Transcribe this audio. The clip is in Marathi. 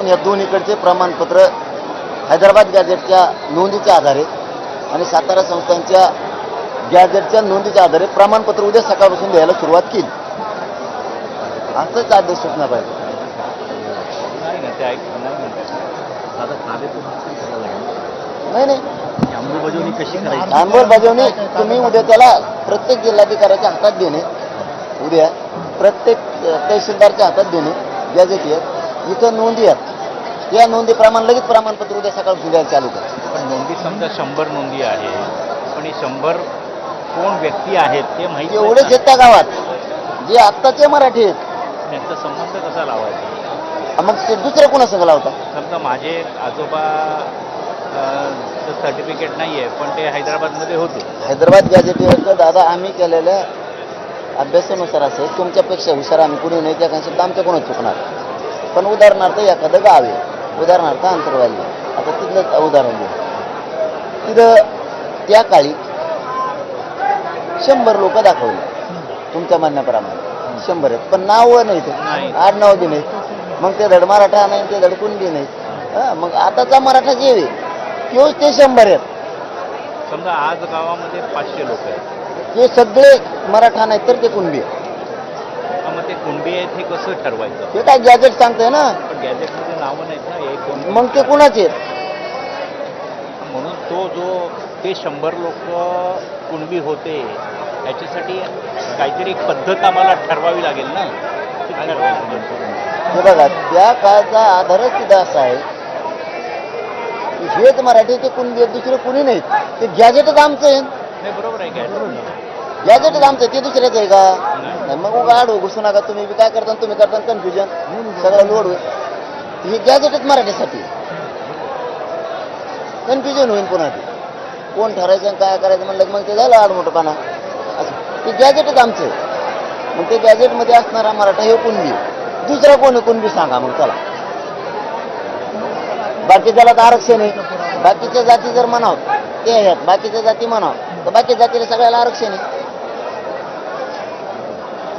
या दोन्हीकडचे प्रमाणपत्र हैदराबाद गॅजेटच्या नोंदीच्या आधारे आणि सातारा संस्थांच्या गॅजेटच्या नोंदीच्या आधारे प्रमाणपत्र उद्या सकाळपासून द्यायला सुरुवात केली. असंच आदेश सूचना पाहिजे. नाही अंमलबजावणी कशी करायची? अंमलबजावणी तुम्ही उद्या त्याला प्रत्येक जिल्हाधिकाऱ्याच्या हातात देणे, उद्या प्रत्येक तहसीलदारच्या हातात देणे गॅजेट इथं नोंदी आहेत. या नोंदीप्रमाणे लगेच प्रमाणपत्र उद्या सकाळपासून द्यायला चालू करा. पण नोंदी समजा 100 नोंदी आहे, पण हे 100 कोण व्यक्ती आहेत ते माहिती एवढेच आहेत त्या गावात जे आत्ताचे मराठी आहेत. त्यांचा संबंध कसा लावायचा? मग ते दुसऱ्या कोणासंग लावता? समजा माझे आजोबा सर्टिफिकेट नाही आहे, पण ते हैदराबादमध्ये होते. हैदराबाद गॅजेटवरचं दादा आम्ही केलेल्या अभ्यासानुसार असं तुमच्यापेक्षा हुशार आम्ही कुणी नाही, त्या शब्द आमच्या कोणाच चुकणार. पण उदाहरणार्थ एखादं गाव आहे, उदाहरणार्थ अंतरवाली, आता तिथलं उदाहरण घेऊ. तिथं त्या काळी 100 लोक दाखवले तुमच्या म्हणण्याप्रमाणे 100 आहेत, पण नाव नाही ते आडनाव बी नाही. मग ते धड मराठा नाही, ते धड कुणबी नाही. मग आताचा मराठा जे आहे तोच ते 100 आहेत. समजा आज गावामध्ये 500 लोक आहेत, ते सगळे मराठा नाही तर ते कुणबी. मग ते कुणबी आहेत हे कसं ठरवायचं? ते काय गॅजेट सांगतंय ना. पण गॅजेटमध्ये नावं नाहीत ना हे कोण. मग ते कुणाचे आहेत? म्हणून ते 100 लोक कुणबी होते याच्यासाठी काहीतरी पद्धत आम्हाला ठरवावी लागेल ना. हे बघा त्या काळाचा आधारच सुद्धा असा आहे की हेच मराठी ते कुणबी आहेत, दुसरे कुणी नाहीत. ते गॅजेटच आमचं आहे. नाही बरोबर आहे. गॅजेटच आमचं आहे, ते दुसऱ्याच आहे का? नाही मग गाड घुसू नका. तुम्ही बी काय करता, तुम्ही करता कन्फ्युजन सगळं लोड होईल. हे गॅजेटच मराठीसाठी कन्फ्युजन होईल. पुन्हा ते कोण ठरायचं आणि काय करायचं म्हणलं मग ते झालं आडमोठपणा. असं ते गॅजेटच आमचं आहे. मग ते गॅजेटमध्ये असणारा मराठा हे कुणबी, दुसरा कोणी कुणबी सांगा. मग चला बाकीच्याला तर आरक्षण आहे. बाकीच्या जाती जर म्हणावं ते आहेत, बाकीच्या जाती म्हणावं तर बाकी जातीला सगळ्याला आरक्षण आहे.